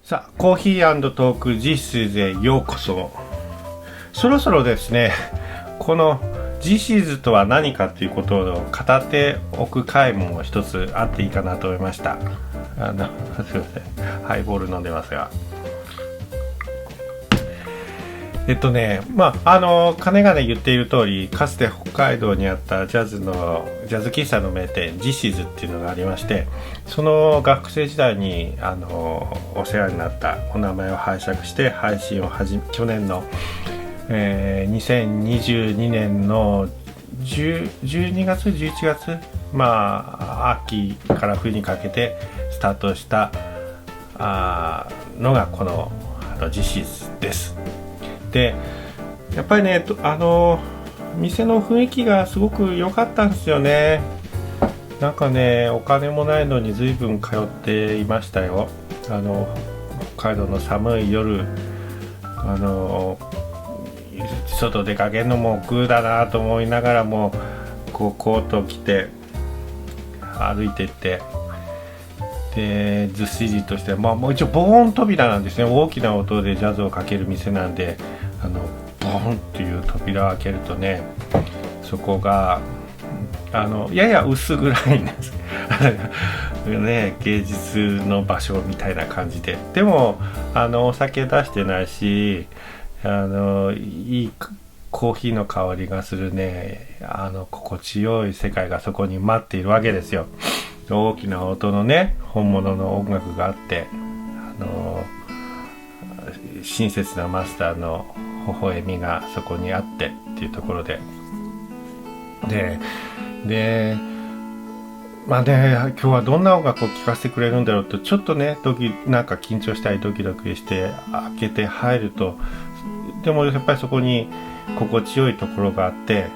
さあ、コーヒー&トーク実習へようこそ。そろそろですね、この実習とは何かということを語っておく回も一つあっていいかなと思いました。すいません、ハイボール飲んでますが。かねがね言っている通り、かつて北海道にあったジャズ喫茶の名店ジシーズっていうのがありまして、その学生時代にお世話になったお名前を拝借して配信を去年の、2022年の12月11月、秋から冬にかけてスタートしたのがこのジシーズです。でやっぱりね、店の雰囲気がすごく良かったんですよね。なんかね、お金もないのに随分通っていましたよ。北海道の寒い夜、外出かけるのも億劫だなと思いながらも、こうコートを着て歩いていって、でずっしりとして、もう一応防音扉なんですね。大きな音でジャズをかける店なんで、ボーンっていう扉を開けるとね、そこがやや薄暗いんですね、芸術の場所みたいな感じで。でもお酒出してないし、いいコーヒーの香りがするね、心地よい世界がそこに待っているわけですよ。大きな音のね、本物の音楽があって、親切なマスターの微笑みがそこにあってっていうところで、今日はどんな音楽を聴かせてくれるんだろうと、ちょっとねなんか緊張したりドキドキして開けて入ると、でもやっぱりそこに心地よいところがあって、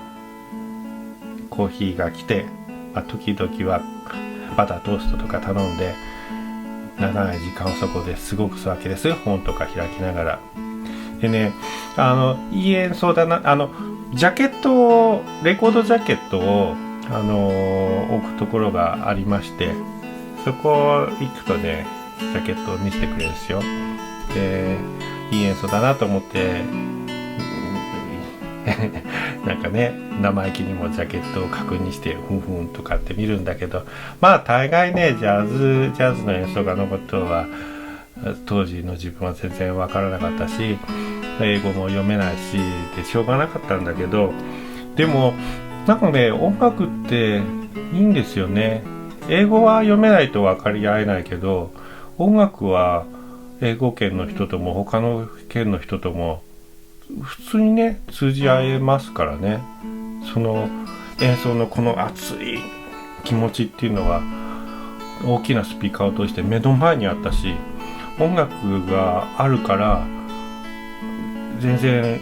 コーヒーが来て、時々はバタートーストとか頼んで長い時間をそこで過ごすわけです。本とか開きながら。でね、いい演奏だな。ジャケットを、レコードジャケットを置くところがありまして、そこ行くとね、ジャケットを見せてくれるんですよ。で、いい演奏だなと思ってなんかね、生意気にもジャケットを確認してふんふんとかって見るんだけど、大概ね、ジャズの演奏家のことは当時の自分は全然わからなかったし、英語も読めないしでしょうがなかったんだけど、でもなんかね、音楽っていいんですよね。英語は読めないと分かり合えないけど、音楽は英語圏の人とも他の県の人とも普通にね通じ合えますからね。その演奏のこの熱い気持ちっていうのは大きなスピーカーを通して目の前にあったし、音楽があるから全然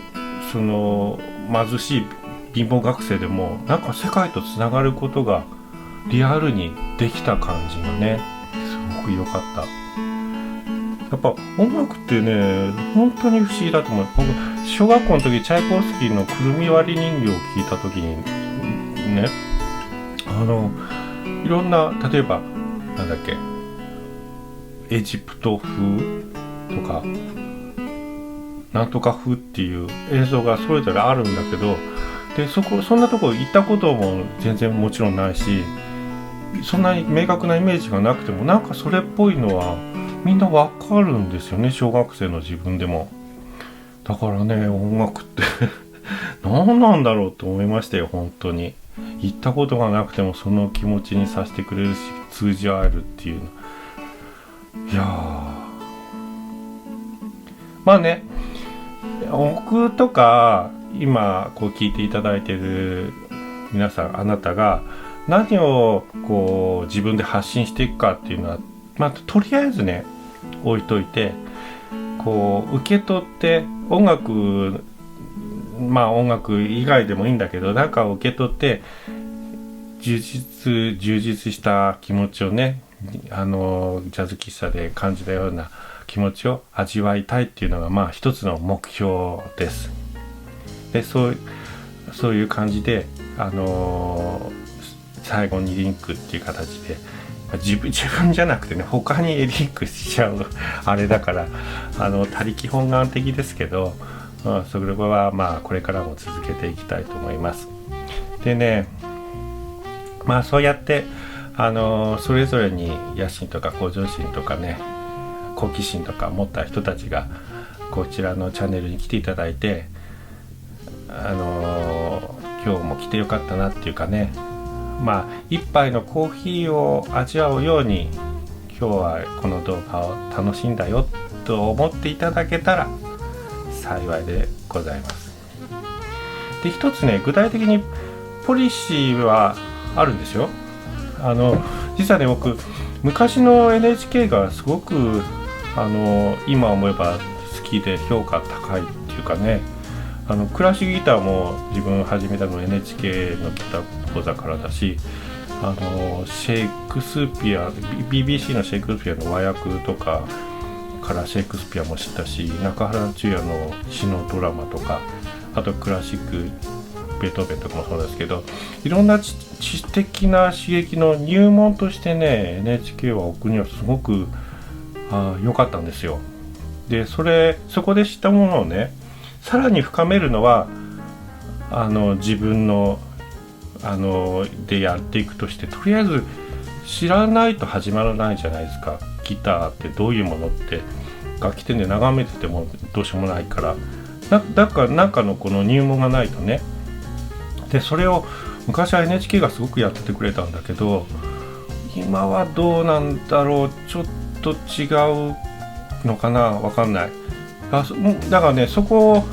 その貧しい貧乏学生でもなんか世界とつながることがリアルにできた感じがね、すごく良かった。やっぱ音楽ってね、本当に不思議だと思う。僕小学校の時チャイコフスキーのくるみ割り人形を聴いた時にね、いろんな、例えばなんだっけ、エジプト風とかなんとか風っていう映像がそれぞれあるんだけど、でそんなとこ行ったことも全然もちろんないし、そんなに明確なイメージがなくても、なんかそれっぽいのはみんなわかるんですよね、小学生の自分でも。だからね、音楽って何なんだろうと思いましたよ、本当に。行ったことがなくてもその気持ちにさせてくれるし、通じ合えるっていうの。いやー、僕とか今こう聞いていただいている皆さん、あなたが何をこう自分で発信していくかっていうのは、とりあえずね置いといて、こう受け取って音楽以外でもいいんだけど、なんか受け取って充実した気持ちをね、ジャズ喫茶で感じたような気持ちを味わいたいっていうのが一つの目標です。でそういう感じで、最後にリンクっていう形で自分じゃなくてね、他にリンクしちゃうあれだから他力本願的ですけど、それはまあこれからも続けていきたいと思います。でね、まあそうやってそれぞれに野心とか向上心とかね、好奇心とか持った人たちがこちらのチャンネルに来ていただいて、今日も来てよかったなっていうかね、まあ一杯のコーヒーを味わうように今日はこの動画を楽しんだよと思っていただけたら幸いでございます。で、一つね、具体的にポリシーはあるんですよ。実はね、僕昔の NHK がすごく今思えば好きで評価高いっていうかね、クラシックギターも自分始めたの NHK のギター講座からだし、シェイクスピア BBC のシェイクスピアの和訳とかからシェイクスピアも知ったし、中原中也の詩のドラマとか、あとクラシックベートーベンとかもそうですけど、いろんな知的な刺激の入門としてね、 NHK は僕にはすごく良かったんですよ。でそこで知ったものをね、さらに深めるのは自分のでやっていくとして、とりあえず知らないと始まらないじゃないですか。ギターってどういうものって楽器店で眺めててもどうしようもないから、だからなんかのこの入門がないとね。でそれを昔は NHK がすごくやってくれたんだけど、今はどうなんだろう、ちょっと違うのかな、わかんない。だからね、そこを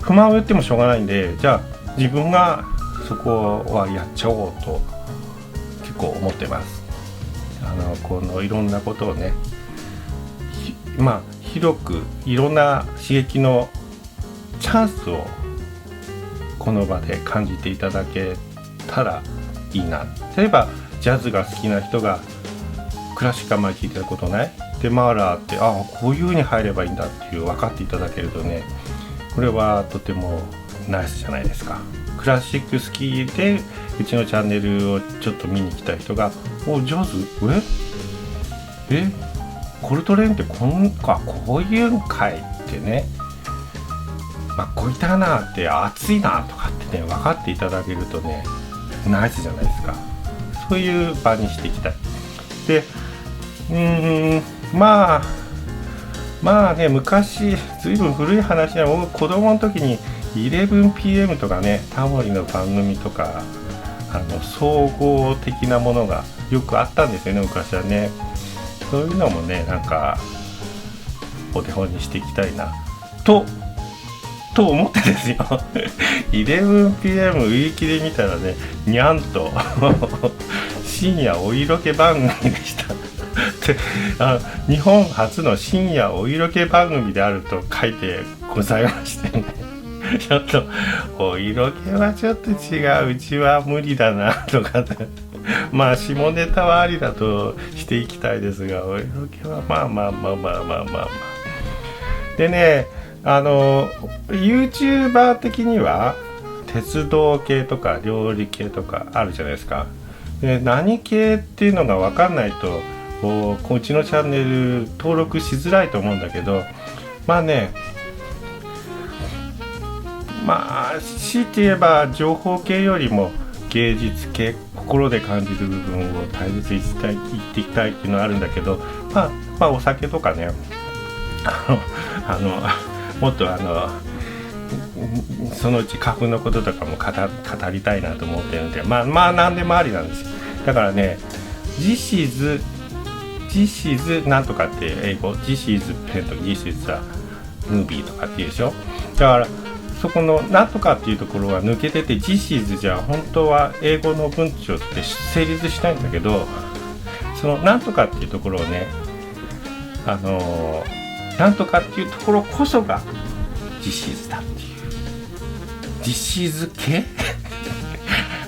不満を言ってもしょうがないんで、じゃあ自分がそこはやっちゃおうと結構思ってます。このいろんなことをね、まあ広くいろんな刺激のチャンスをこの場で感じていただけたらいいな。例えばジャズが好きな人がクラシックあんまり聴いてたことないで、マーラーってこういう風に入ればいいんだっていう分かっていただけるとね、これはとてもナイスじゃないですか。クラシック好きでうちのチャンネルをちょっと見に来た人がジャズコルトレーンってこういうんかいってね、こういったなって熱いなとかってね分かっていただけるとね、ナイスじゃないですか。そういう場にしていきたい。でまあね、昔ずいぶん古い話は、僕子供の時に 11PM とかね、タモリの番組とか総合的なものがよくあったんですよね、昔はね。そういうのもね、なんかお手本にしていきたいなと思ってですよ11PM 売り切れ見たらね、にゃんと深夜お色気番組でしたで日本初の深夜お色気番組であると書いてございましてねちょっとお色気はちょっと違う、うちは無理だなとかねまあ下ネタはありだとしていきたいですが、お色気はまあでね、YouTuber 的には鉄道系とか料理系とかあるじゃないですか。で何系っていうのが分かんないとうちのチャンネル登録しづらいと思うんだけど、強いて言えば情報系よりも芸術系、心で感じる部分を大切に言っていきたいっていうのはあるんだけど、お酒とかね、もっとそのうち花粉のこととかも語りたいなと思ってるんで、何でもありなんですよ。だからね、This is なんとかって英語、This is pen とか This is a movie とかって言うでしょ。だからそこのなんとかっていうところは抜けてて、This is じゃ本当は英語の文章って成立しないんだけど、そのなんとかっていうところをね、なんとかっていうところこそが This is だっていう、This is 系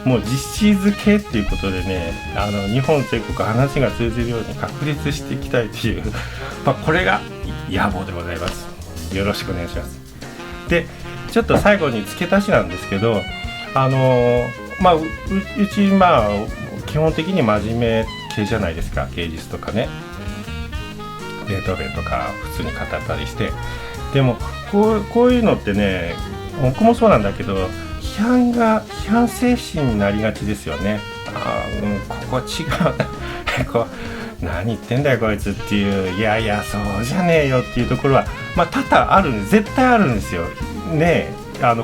もうThis is 系っていうことでね、日本全国話が通じるように確立していきたいっていう、これが野望でございます。よろしくお願いします。でちょっと最後に付け足しなんですけど、うち基本的に真面目系じゃないですか。芸術とかね、ベートーベンとか普通に語ったりして。でもこういうのってね、僕もそうなんだけど、批判精神になりがちですよね。ここ違うこう何言ってんだよこいつっていう、いやいやそうじゃねえよっていうところは多々あるんです。絶対あるんですよね。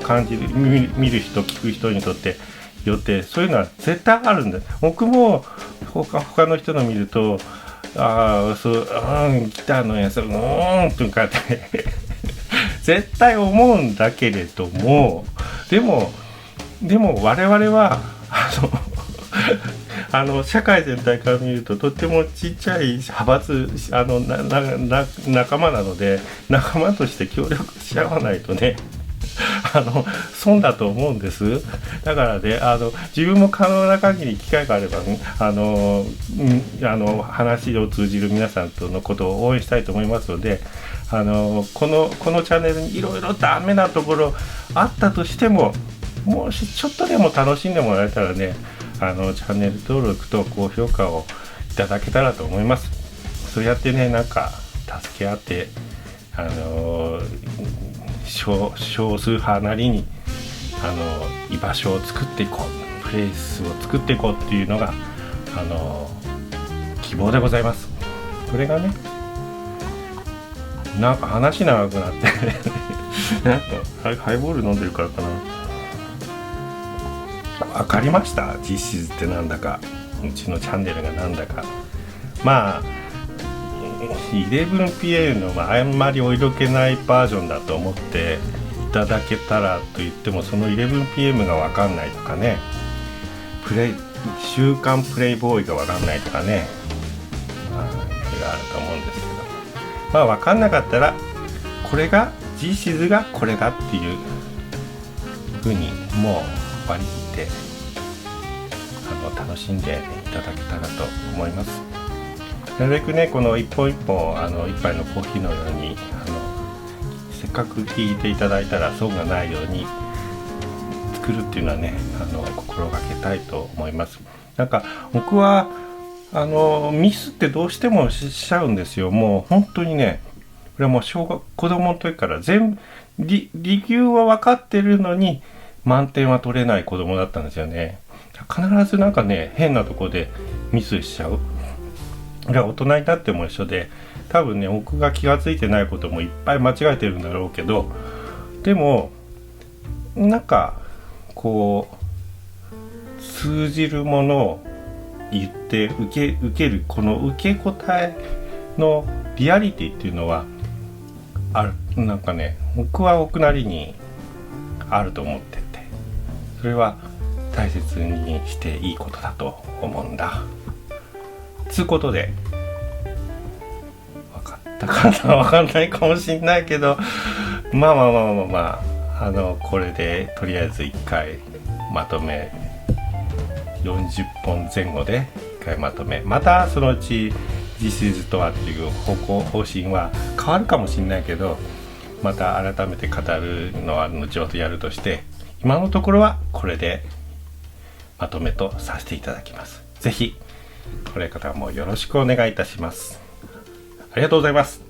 感じる、見る人聞く人にとってよってそういうのは絶対あるんだ。僕も他の人の見ると、そう、ギターの演奏とかって絶対思うんだけれども、でも我々は社会全体から見るととってもちっちゃい派閥仲間なので、仲間として協力し合わないとね損だと思うんです。だからね、自分も可能な限り機会があれば、話を通じる皆さんとのことを応援したいと思いますので、このチャンネルにいろいろダメなところあったとしても、もしちょっとでも楽しんでもらえたらね、チャンネル登録と高評価をいただけたらと思います。そうやってね、助け合って少数派なりに居場所を作っていこう、プレイスを作っていこうっていうのが希望でございます。これがね、話長くなってハイボール飲んでるからかな。わかりました。実質ってなんだか、うちのチャンネルがなんだか。11pm のあんまりお色気ないバージョンだと思っていただけたらと言っても、その 11pm がわかんないとかね、週刊プレイボーイがわかんないとかね、いろいろあると思うんですけど、わかんなかったらこれが実質がこれだっていう風にもう割り切って楽しんでいただけたらと思います。なるべくね、この一本一本一杯のコーヒーのようにせっかく聞いていただいたら損がないように作るっていうのはね、心がけたいと思います。僕はミスってどうしてもしちゃうんですよ。もう本当にね、これはもう子供の時から理由は分かってるのに満点は取れない子供だったんですよね。必ず変なとこでミスしちゃう。大人になっても一緒で、多分ね、僕が気がついてないこともいっぱい間違えてるんだろうけど、でも通じるものを言って受ける、この受け答えのリアリティっていうのはある。僕は僕なりにあると思ってて、それは大切にしていいことだと思うんだ。つうことで、分かったかな、分かんないかもしんないけど、これでとりあえず1回まとめ、40本前後で1回まとめ、またそのうちThis is とはっていう方針は変わるかもしんないけど、また改めて語るのは後ほどやるとして、今のところはこれでまとめとさせていただきます。ぜひこれからもよろしくお願いいたします。ありがとうございます。